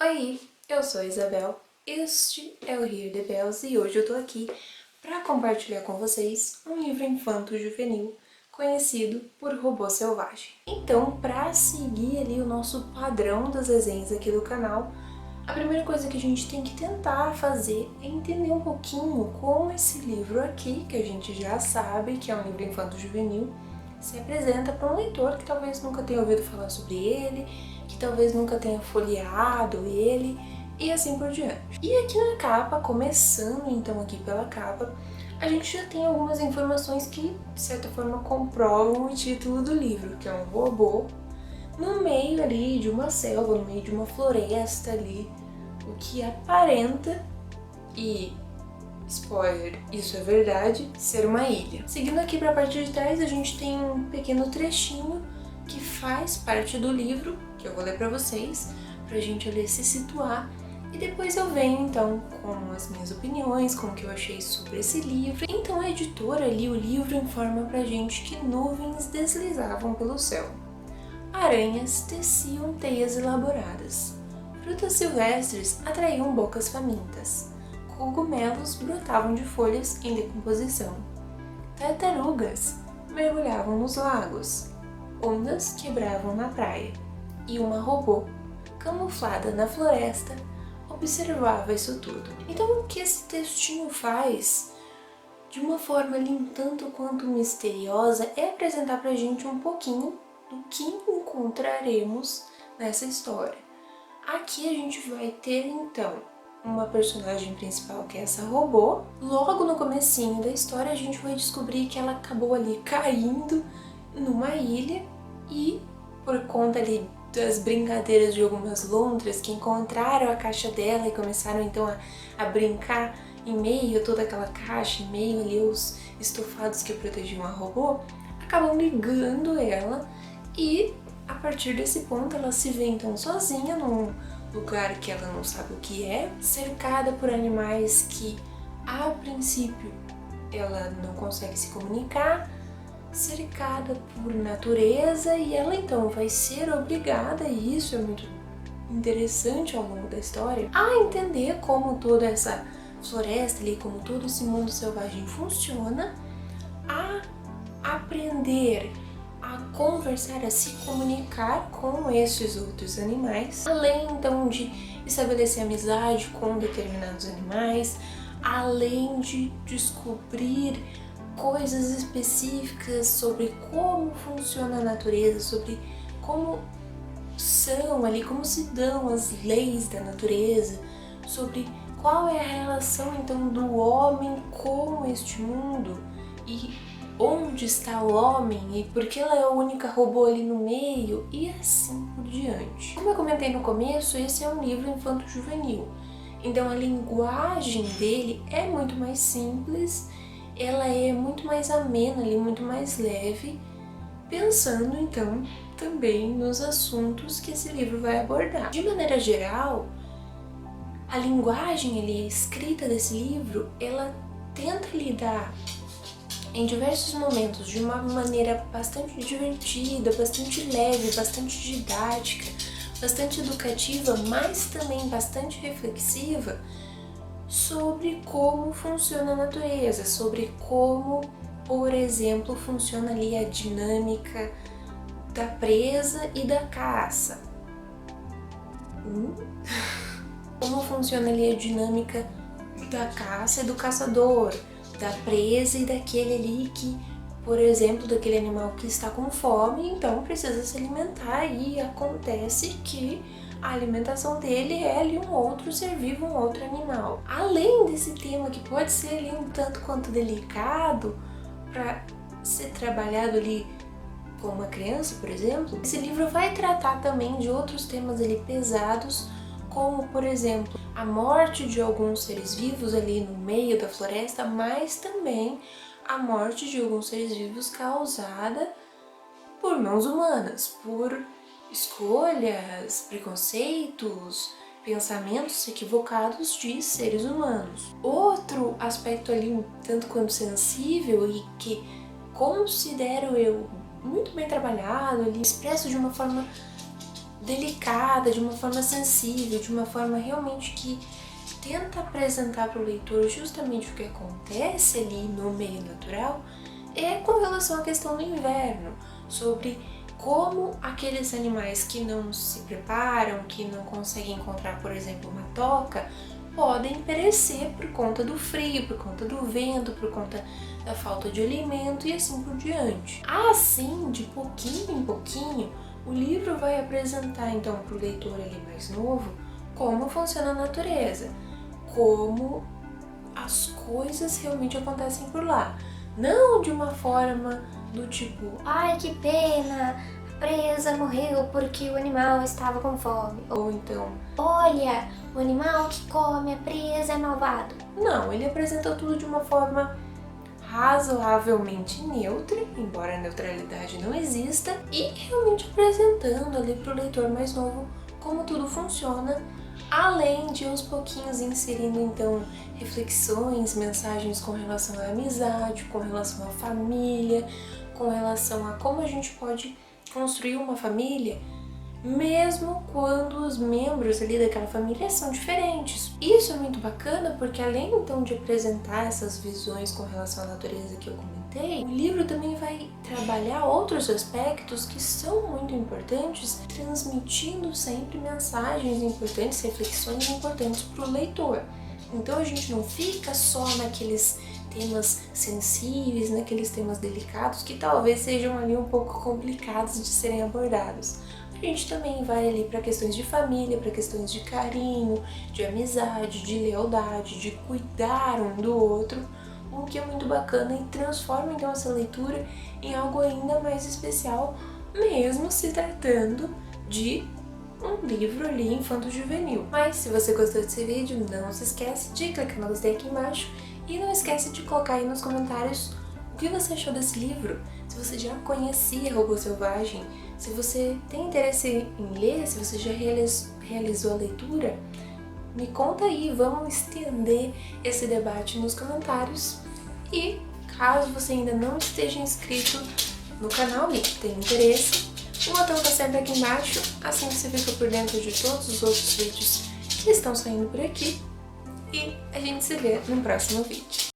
Oi, eu sou a Isabel, este é o Hear the Bells e hoje eu tô aqui para compartilhar com vocês um livro infanto-juvenil conhecido por Robô Selvagem. Então, para seguir ali o nosso padrão das resenhas aqui do canal, a primeira coisa que a gente tem que tentar fazer é entender um pouquinho como esse livro aqui, que a gente já sabe que é um livro infanto-juvenil, se apresenta para um leitor que talvez nunca tenha ouvido falar sobre ele, que talvez nunca tenha folheado ele e assim por diante. E aqui na capa, começando então aqui pela capa, a gente já tem algumas informações que de certa forma comprovam o título do livro, que é um robô no meio ali de uma selva, no meio de uma floresta ali, o que aparenta, e spoiler, isso é verdade, ser uma ilha. Seguindo aqui para a parte de trás, a gente tem um pequeno trechinho que faz parte do livro, que eu vou ler para vocês, pra gente ler se situar, e depois eu venho então com as minhas opiniões, com o que eu achei sobre esse livro. Então a editora ali, o livro informa pra gente que nuvens deslizavam pelo céu. Aranhas teciam teias elaboradas. Frutas silvestres atraíam bocas famintas. Cogumelos brotavam de folhas em decomposição. Tartarugas mergulhavam nos lagos. Ondas quebravam na praia. E uma robô, camuflada na floresta, observava isso tudo. Então o que esse textinho faz, de uma forma ali um tanto quanto misteriosa, é apresentar pra gente um pouquinho do que encontraremos nessa história. Aqui a gente vai ter então uma personagem principal que é essa robô. Logo no comecinho da história a gente vai descobrir que ela acabou ali caindo numa ilha e por conta ali das brincadeiras de algumas lontras que encontraram a caixa dela e começaram então a brincar em meio a toda aquela caixa, em meio ali aos estofados que protegiam a robô, acabam ligando ela e a partir desse ponto ela se vê então sozinha num lugar que ela não sabe o que é, cercada por animais que a princípio ela não consegue se comunicar, cercada por natureza, e ela então vai ser obrigada, e isso é muito interessante ao longo da história, a entender como toda essa floresta ali, como todo esse mundo selvagem funciona, a aprender a conversar, a se comunicar com esses outros animais, além então de estabelecer amizade com determinados animais, além de descobrir coisas específicas sobre como funciona a natureza, sobre como são ali, como se dão as leis da natureza, sobre qual é a relação então do homem com este mundo e onde está o homem e por que ela é a única robô ali no meio e assim por diante. Como eu comentei no começo, esse é um livro infanto-juvenil, então a linguagem dele é muito mais simples, ela é muito mais amena ali, muito mais leve, pensando então também nos assuntos que esse livro vai abordar. De maneira geral, a linguagem ali, a escrita desse livro, ela tenta lidar em diversos momentos de uma maneira bastante divertida, bastante leve, bastante didática, bastante educativa, mas também bastante reflexiva sobre como funciona a natureza, sobre como, por exemplo, funciona ali a dinâmica da presa e da caça. Como funciona ali a dinâmica da caça e do caçador, da presa e daquele ali que, por exemplo, daquele animal que está com fome, então precisa se alimentar, e acontece que a alimentação dele é ali um outro ser vivo, um outro animal. Além desse tema que pode ser ali um tanto quanto delicado para ser trabalhado ali com uma criança, por exemplo, esse livro vai tratar também de outros temas ali pesados, como, por exemplo, a morte de alguns seres vivos ali no meio da floresta, mas também a morte de alguns seres vivos causada por mãos humanas, por escolhas, preconceitos, pensamentos equivocados de seres humanos. Outro aspecto ali um tanto quanto sensível e que considero eu muito bem trabalhado, ali expresso de uma forma delicada, de uma forma sensível, de uma forma realmente que tenta apresentar para o leitor justamente o que acontece ali no meio natural, é com relação à questão do inverno, sobre como aqueles animais que não se preparam, que não conseguem encontrar, por exemplo, uma toca, podem perecer por conta do frio, por conta do vento, por conta da falta de alimento e assim por diante. Assim, de pouquinho em pouquinho, o livro vai apresentar então para o leitor ali mais novo como funciona a natureza, como as coisas realmente acontecem por lá. Não de uma forma do tipo, ai que pena, a presa morreu porque o animal estava com fome. Ou então, olha, o animal que come a presa é malvado. Não, ele apresenta tudo de uma forma razoavelmente neutra, embora a neutralidade não exista, e realmente apresentando ali para o leitor mais novo como tudo funciona, além de aos pouquinhos inserindo então reflexões, mensagens com relação à amizade, com relação à família, com relação a como a gente pode construir uma família, mesmo quando os membros ali daquela família são diferentes. Isso é muito bacana porque além então de apresentar essas visões com relação à natureza que eu comentei, o livro também vai trabalhar outros aspectos que são muito importantes, transmitindo sempre mensagens importantes, reflexões importantes para o leitor. Então a gente não fica só naqueles temas sensíveis, naqueles temas delicados que talvez sejam ali um pouco complicados de serem abordados. A gente também vai ali para questões de família, para questões de carinho, de amizade, de lealdade, de cuidar um do outro, o que é muito bacana e transforma então essa leitura em algo ainda mais especial, mesmo se tratando de um livro ali infanto-juvenil. Mas se você gostou desse vídeo, não se esquece de clicar no gostei aqui embaixo e não esquece de colocar aí nos comentários o que você achou desse livro, se você já conhecia Robô Selvagem, se você tem interesse em ler, se você já realizou a leitura, me conta aí, vamos estender esse debate nos comentários. E caso você ainda não esteja inscrito no canal e tenha interesse, o botão está sempre aqui embaixo, assim você fica por dentro de todos os outros vídeos que estão saindo por aqui. E a gente se vê no próximo vídeo.